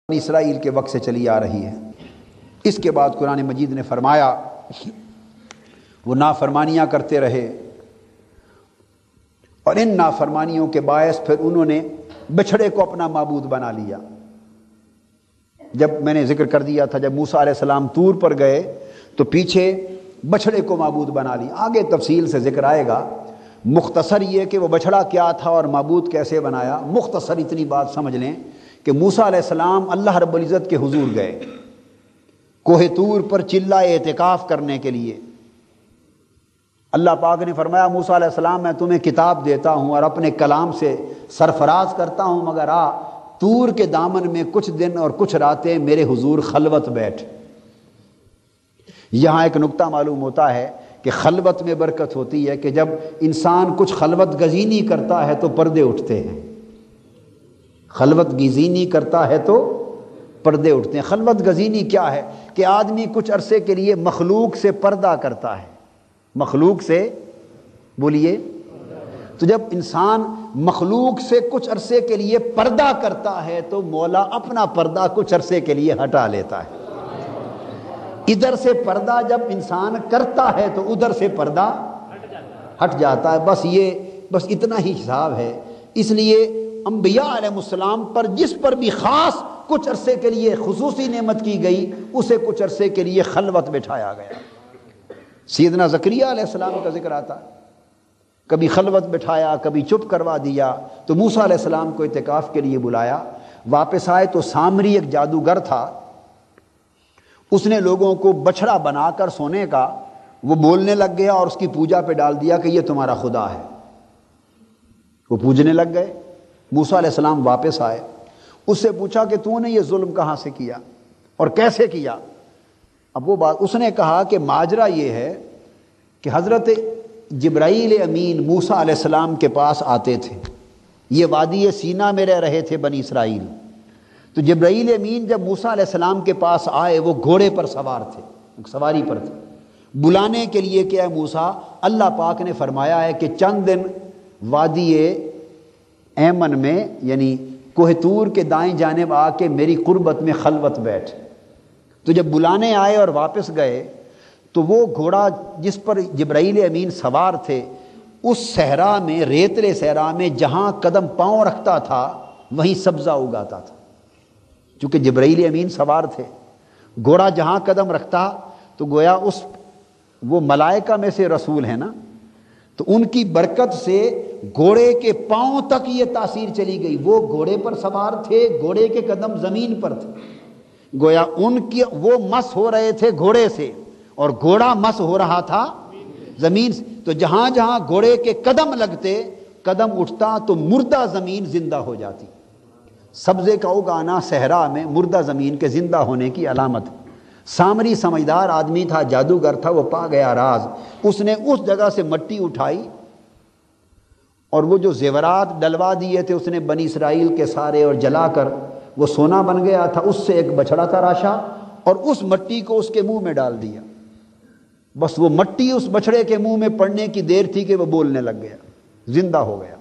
اسرائیل کے وقت سے چلی آ رہی ہے۔ اس کے بعد قرآن مجید نے فرمایا وہ نافرمانیاں کرتے رہے اور ان نافرمانیوں کے باعث پھر انہوں نے بچھڑے کو اپنا معبود بنا لیا۔ جب میں نے ذکر کر دیا تھا جب موسیٰ علیہ السلام طور پر گئے تو پیچھے بچھڑے کو معبود بنا لی، آگے تفصیل سے ذکر آئے گا۔ مختصر یہ کہ وہ بچھڑا کیا تھا اور معبود کیسے بنایا، مختصر اتنی بات سمجھ لیں کہ موسیٰ علیہ السلام اللہ رب العزت کے حضور گئے کوہ طور پر چلہ اعتکاف کرنے کے لیے۔ اللہ پاک نے فرمایا موسیٰ علیہ السلام میں تمہیں کتاب دیتا ہوں اور اپنے کلام سے سرفراز کرتا ہوں، مگر طور کے دامن میں کچھ دن اور کچھ راتیں میرے حضور خلوت بیٹھ۔ یہاں ایک نکتہ معلوم ہوتا ہے کہ خلوت میں برکت ہوتی ہے کہ جب انسان کچھ خلوت گزینی کرتا ہے تو پردے اٹھتے ہیں، خلوت گزینی کرتا ہے تو پردے اٹھتے ہیں۔ خلوت گزینی کیا ہے کہ آدمی کچھ عرصے کے لیے مخلوق سے پردہ کرتا ہے، مخلوق سے بولیے، تو جب انسان مخلوق سے کچھ عرصے کے لیے پردہ کرتا ہے تو مولا اپنا پردہ کچھ عرصے کے لیے ہٹا لیتا ہے۔ ادھر سے پردہ جب انسان کرتا ہے تو ادھر سے پردہ ہٹ جاتا ہے، بس اتنا ہی حساب ہے۔ اس لیے انبیاء علیہ السلام پر جس پر بھی خاص کچھ عرصے کے لیے خصوصی نعمت کی گئی اسے کچھ عرصے کے لیے خلوت بٹھایا گیا۔ سیدنا زکریا علیہ السلام کا ذکر آتا ہے، کبھی خلوت بٹھایا کبھی چپ کروا دیا، تو موسیٰ علیہ السلام کو اعتکاف کے لیے بلایا، واپس آئے تو سامری ایک جادوگر تھا، اس نے لوگوں کو بچھڑا بنا کر سونے کا وہ بولنے لگ گیا اور اس کی پوجا پہ ڈال دیا کہ یہ تمہارا خدا ہے، وہ پوجنے لگ گئے۔ موسیٰ علیہ السلام واپس آئے، اس سے پوچھا کہ تو نے یہ ظلم کہاں سے کیا اور کیسے کیا؟ اب وہ بات اس نے کہا کہ ماجرا یہ ہے کہ حضرت جبرائیل امین موسیٰ علیہ السلام کے پاس آتے تھے، یہ وادی سینا میں رہ رہے تھے بنی اسرائیل، تو جبرائیل امین جب موسیٰ علیہ السلام کے پاس آئے وہ گھوڑے پر سوار تھے، سواری پر تھے، بلانے کے لیے کہ اے موسیٰ اللہ پاک نے فرمایا ہے کہ چند دن وادی ایمن میں یعنی کوہ طور کے دائیں جانب آ کے میری قربت میں خلوت بیٹھ۔ تو جب بلانے آئے اور واپس گئے تو وہ گھوڑا جس پر جبرائیل امین سوار تھے اس صحرا میں، ریتلے صحرا میں جہاں قدم پاؤں رکھتا تھا وہیں سبزہ اگاتا تھا، چونکہ جبرائیل امین سوار تھے، گھوڑا جہاں قدم رکھتا تو گویا وہ ملائکہ میں سے رسول ہیں نا، تو ان کی برکت سے گھوڑے کے پاؤں تک یہ تاثیر چلی گئی، وہ گھوڑے پر سوار تھے، گھوڑے کے قدم زمین پر تھے، گویا وہ مس ہو رہے تھے گھوڑے سے اور گھوڑا مس ہو رہا تھا زمین سے، تو جہاں جہاں گھوڑے کے قدم لگتے، قدم اٹھتا تو مردہ زمین زندہ ہو جاتی۔ سبزے کا اگانا صحرا میں مردہ زمین کے زندہ ہونے کی علامت ہے۔ سامری سمجھدار آدمی تھا، جادوگر تھا، وہ پا گیا راز، اس نے اس جگہ سے مٹی اٹھائی اور وہ جو زیورات ڈلوا دیے تھے اس نے بنی اسرائیل کے سارے اور جلا کر وہ سونا بن گیا تھا، اس سے ایک بچھڑا تراشا اور اس مٹی کو اس کے منہ میں ڈال دیا، بس وہ مٹی اس بچھڑے کے منہ میں پڑنے کی دیر تھی کہ وہ بولنے لگ گیا، زندہ ہو گیا۔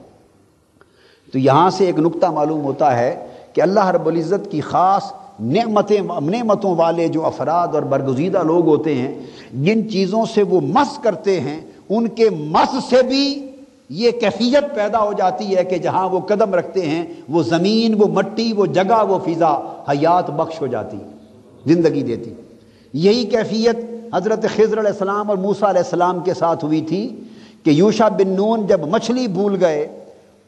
تو یہاں سے ایک نکتہ معلوم ہوتا ہے کہ اللہ رب العزت کی خاص نعمتوں والے جو افراد اور برگزیدہ لوگ ہوتے ہیں، جن چیزوں سے وہ مس کرتے ہیں ان کے مس سے بھی یہ کیفیت پیدا ہو جاتی ہے کہ جہاں وہ قدم رکھتے ہیں وہ زمین، وہ مٹی، وہ جگہ، وہ فضا حیات بخش ہو جاتی، زندگی دیتی۔ یہی کیفیت حضرت خضر علیہ السلام اور موسیٰ علیہ السلام کے ساتھ ہوئی تھی کہ یوشع بن نون جب مچھلی بھول گئے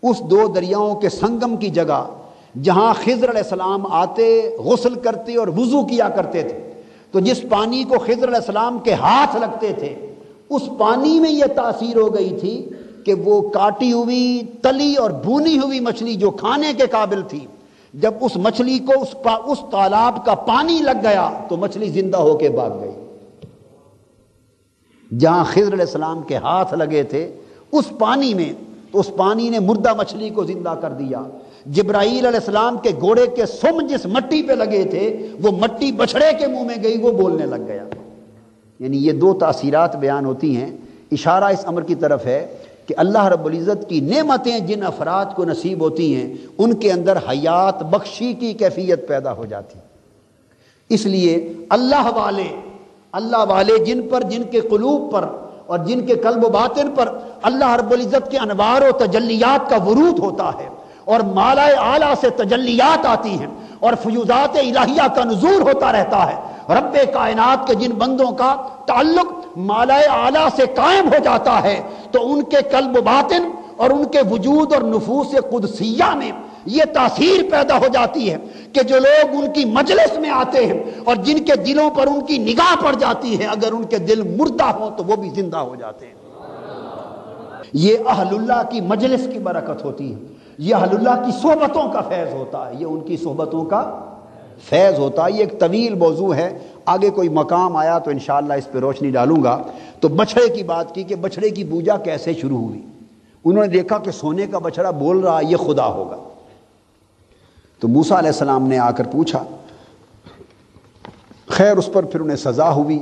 اس دو دریاؤں کے سنگم کی جگہ جہاں خضر علیہ السلام آتے، غسل کرتے اور وضو کیا کرتے تھے، تو جس پانی کو خضر علیہ السلام کے ہاتھ لگتے تھے اس پانی میں یہ تاثیر ہو گئی تھی کہ وہ کاٹی ہوئی، تلی اور بھونی ہوئی مچھلی جو کھانے کے قابل تھی، جب اس مچھلی کو اس تالاب کا پانی لگ گیا تو مچھلی زندہ ہو کے بھاگ گئی۔ جہاں خضر علیہ السلام کے ہاتھ لگے تھے اس پانی میں، تو اس پانی نے مردہ مچھلی کو زندہ کر دیا۔ جبرائیل علیہ السلام کے گھوڑے کے سم جس مٹی پہ لگے تھے وہ مٹی بچھڑے کے منہ میں گئی، وہ بولنے لگ گیا۔ یعنی یہ دو تاثیرات بیان ہوتی ہیں، اشارہ اس امر کی طرف ہے کہ اللہ رب العزت کی نعمتیں جن افراد کو نصیب ہوتی ہیں ان کے اندر حیات بخشی کی کیفیت پیدا ہو جاتی. اس لیے اللہ والے جن کے قلوب پر اور جن کے قلب و باطن پر اللہ رب العزت کے انوار و تجلیات کا ورود ہوتا ہے اور مالائے اعلیٰ سے تجلیات آتی ہیں اور فیوضات الہیہ کا نزول ہوتا رہتا ہے، رب کائنات کے جن بندوں کا تعلق مالائے اعلیٰ سے قائم ہو جاتا ہے تو ان کے قلب و باطن اور ان کے وجود اور نفوس قدسیہ میں یہ تاثیر پیدا ہو جاتی ہے کہ جو لوگ ان کی مجلس میں آتے ہیں اور جن کے دلوں پر ان کی نگاہ پڑ جاتی ہے، اگر ان کے دل مردہ ہوں تو وہ بھی زندہ ہو جاتے ہیں. یہ اہل اللہ کی مجلس کی برکت ہوتی ہے، یہ اہل اللہ کی صحبتوں کا فیض ہوتا ہے، یہ ان کی صحبتوں کا فیض ہوتا ہے. یہ ایک طویل موضوع ہے، آگے کوئی مقام آیا تو انشاءاللہ اس پہ روشنی ڈالوں گا. تو بچھڑے کی بات کی کہ بچھڑے کی پوجا کیسے شروع ہوئی. انہوں نے دیکھا کہ سونے کا بچھڑا بول رہا یہ خدا ہوگا، تو موسیٰ علیہ السلام نے آ کر پوچھا. خیر اس پر پھر انہیں سزا ہوئی،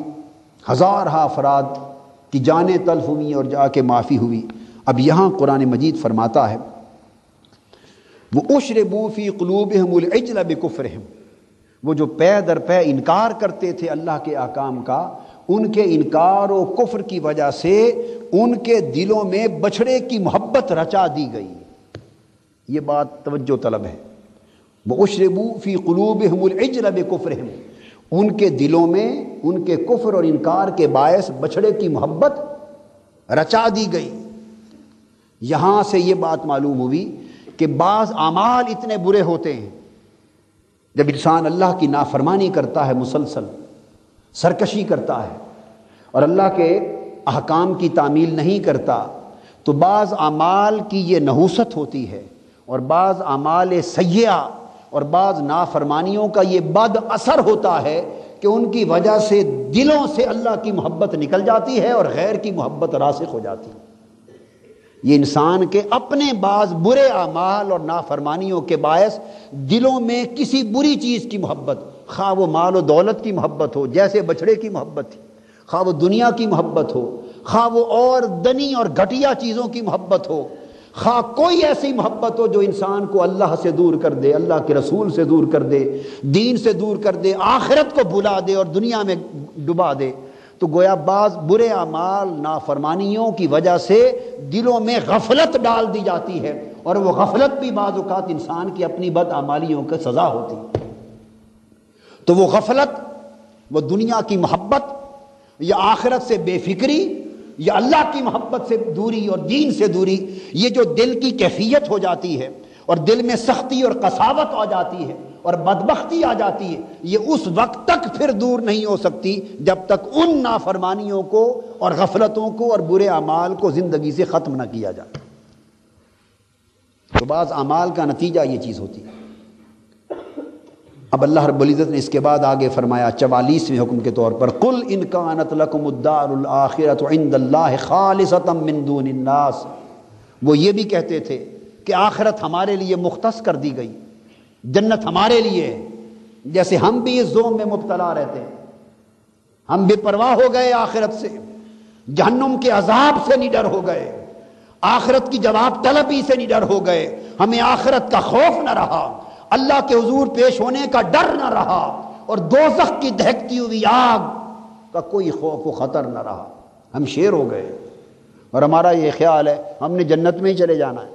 ہزارہ افراد کی جانیں تلف ہوئی اور جا کے معافی ہوئی. اب یہاں قرآن مجید فرماتا ہے وَأُشْرِبُوا فِي قُلُوبِهِمُ الْعِجْلَ بِكُفْرِهِمْ، وہ جو پے در پے انکار کرتے تھے اللہ کے احکام کا، ان کے انکار و کفر کی وجہ سے ان کے دلوں میں بچھڑے کی محبت رچا دی گئی. یہ بات توجہ طلب ہے. وَأُشْرِبُوا فِي قُلُوبِهِمُ الْعِجْلَ بِكُفْرِهِمْ، ان کے دلوں میں ان کے کفر اور انکار کے باعث بچھڑے کی محبت رچا دی گئی. یہاں سے یہ بات معلوم ہوئی کہ بعض اعمال اتنے برے ہوتے ہیں جب انسان اللہ کی نافرمانی کرتا ہے، مسلسل سرکشی کرتا ہے اور اللہ کے احکام کی تعمیل نہیں کرتا، تو بعض اعمال کی یہ نحوست ہوتی ہے اور بعض اعمال سیئہ اور بعض نافرمانیوں کا یہ بد اثر ہوتا ہے کہ ان کی وجہ سے دلوں سے اللہ کی محبت نکل جاتی ہے اور غیر کی محبت راسخ ہو جاتی ہے. یہ انسان کے اپنے بعض برے اعمال اور نافرمانیوں کے باعث دلوں میں کسی بری چیز کی محبت، خواہ وہ مال و دولت کی محبت ہو جیسے بچھڑے کی محبت تھی، خواہ وہ دنیا کی محبت ہو، خواہ وہ اور دنی اور گھٹیا چیزوں کی محبت ہو، خواہ کوئی ایسی محبت ہو جو انسان کو اللہ سے دور کر دے، اللہ کے رسول سے دور کر دے، دین سے دور کر دے، آخرت کو بھلا دے اور دنیا میں ڈبا دے. تو گویا بعض برے اعمال نافرمانیوں کی وجہ سے دلوں میں غفلت ڈال دی جاتی ہے اور وہ غفلت بھی بعض اوقات انسان کی اپنی بد اعمالیوں کی سزا ہوتی ہے. تو وہ غفلت، وہ دنیا کی محبت یا آخرت سے بے فکری یا اللہ کی محبت سے دوری اور دین سے دوری، یہ جو دل کی کیفیت ہو جاتی ہے اور دل میں سختی اور قساوت آ جاتی ہے اور بدبختی آ جاتی ہے، یہ اس وقت تک پھر دور نہیں ہو سکتی جب تک ان نافرمانیوں کو اور غفلتوں کو اور برے اعمال کو زندگی سے ختم نہ کیا جائے. تو بعض اعمال کا نتیجہ یہ چیز ہوتی ہے. اب اللہ رب العزت نے اس کے بعد آگے فرمایا 44ویں حکم کے طور پر قُلْ إِنْ كَانَتْ لَكُمُ الدَّارُ الْآخِرَةُ عِنْدَ اللَّهِ خَالِصَةً مِّن دُونِ النَّاسِ، وہ یہ بھی کہتے تھے کہ آخرت ہمارے لیے مختص کر دی گئی، جنت ہمارے لیے ہے. جیسے ہم بھی اس ذوم میں مبتلا رہتے ہیں، ہم بے پرواہ ہو گئے آخرت سے، جہنم کے عذاب سے نڈر ہو گئے، آخرت کی جواب طلبی سے نڈر ہو گئے، ہمیں آخرت کا خوف نہ رہا، اللہ کے حضور پیش ہونے کا ڈر نہ رہا اور دوزخ کی دہکتی ہوئی آگ کا کوئی خوف و خطر نہ رہا. ہم شیر ہو گئے اور ہمارا یہ خیال ہے ہم نے جنت میں ہی چلے جانا ہے.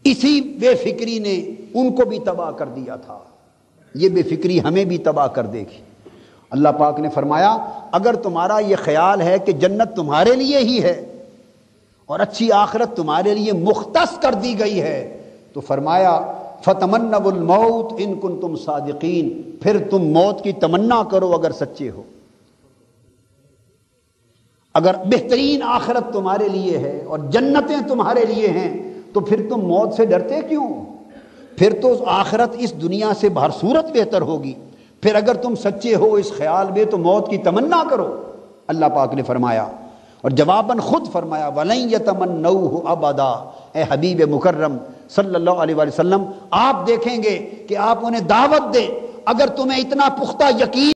اسی بے فکری نے ان کو بھی تباہ کر دیا تھا، یہ بے فکری ہمیں بھی تباہ کر دے گی. اللہ پاک نے فرمایا اگر تمہارا یہ خیال ہے کہ جنت تمہارے لیے ہی ہے اور اچھی آخرت تمہارے لیے مختص کر دی گئی ہے تو فرمایا فَتَمَنَّوُا الْمَوْتَ إِن كُنتُمْ صَادِقِينَ، پھر تم موت کی تمنا کرو اگر سچے ہو. اگر بہترین آخرت تمہارے لیے ہے اور جنتیں تمہارے لیے ہیں تو پھر تم موت سے ڈرتے کیوں؟ پھر تو آخرت اس دنیا سے بہر صورت بہتر ہوگی. پھر اگر تم سچے ہو اس خیال میں تو موت کی تمنا کرو. اللہ پاک نے فرمایا اور جواباً خود فرمایا وَلَن يَتَمَنَّوْهُ أَبَدًا، اے حبیب مکرم صلی اللہ علیہ وسلم آپ دیکھیں گے کہ آپ انہیں دعوت دیں، اگر تمہیں اتنا پختہ یقین